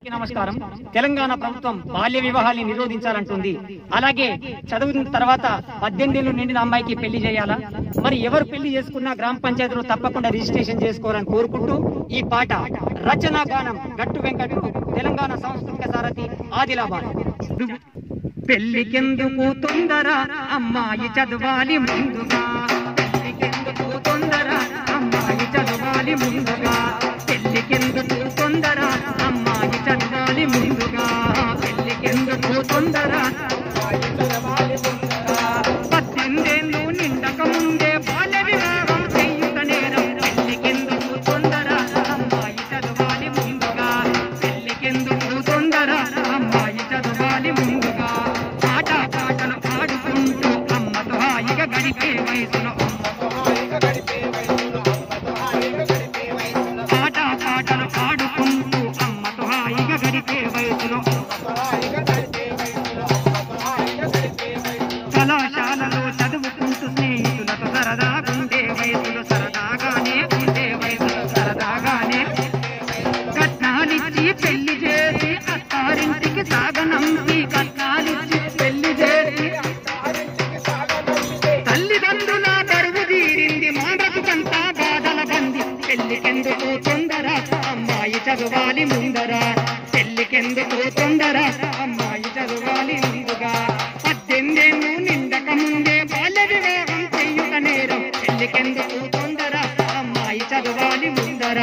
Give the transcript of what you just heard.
నమస్కారం. తెలంగాణ ప్రభుత్వం బాల్య వివాహాన్ని నిరోధించాలంటుంది. అలాగే చదువున తర్వాత 18 ఏళ్లు నిండిన అమ్మాయికి పెళ్లి చేయాలా? మరి ఎవరు పెళ్లి చేసుకున్నా గ్రామ పంచాయతీలో తప్పకుండా రిజిస్ట్రేషన్ చేసుకోవాలని కోరుకుంటూ ఈ పాట రచనా గానం గట్టు వెంకట తెలంగాణ సాంస్కృతిక సారథి ఆదిలాబాద్. పెళ్లికెందుకు తొందర అమ్మాయి చదవాలి ముందుగా, పెళ్లికెందుకు తొందర అమ్మాయి చదవాలి ముందుగా, పెళ్లికెందుకు తొందర అమ్మాయి చదవాలి ముందుగా, పెళ్లికెందుకు తొందర 18 ఏళ్లు నిండక ముందే బాల్య వివాహం చేయుట నేరం, పెళ్లికెందుకు తొందర అమ్మాయి చదవాలి ముందుగా, పెళ్లికెందుకు తొందర అమ్మాయి చదవాలి ముందుగా. పాటలు పాడుకుంటూ అమ్మతో హాయిగా గడిపే వయసులో, పాటలు పాడుకుంటూ అమ్మతో హాయిగా గడిపే వయసులో, కళాశాలలో చదువుకుంటూ స్నేహితులతో సరదాగుండే వయసులో, సరదాగానే ఉండే వయసులో, సరదాగానే కట్నాలిచ్చి పెళ్లి చేసి అత్తారింటికి సాగనంపి, కట్నాలిచ్చి పెళ్లి చేసి తల్లిదండ్రుల బరువు తీరింది, మా బ్రతుకంతా బాధల బంది, పెళ్లికెందుకు తొందర అమ్మాయి చదవాలి ముందర, పెళ్లికెందుకు తొందర అమ్మాయి చదవాలి ముందుగా. 18 ఏళ్లు నిండక ముందే బాల్య వివాహం చెయ్యుట నేరం, పెళ్లికెందుకు తొందర అమ్మాయి చదవాలి ముందర,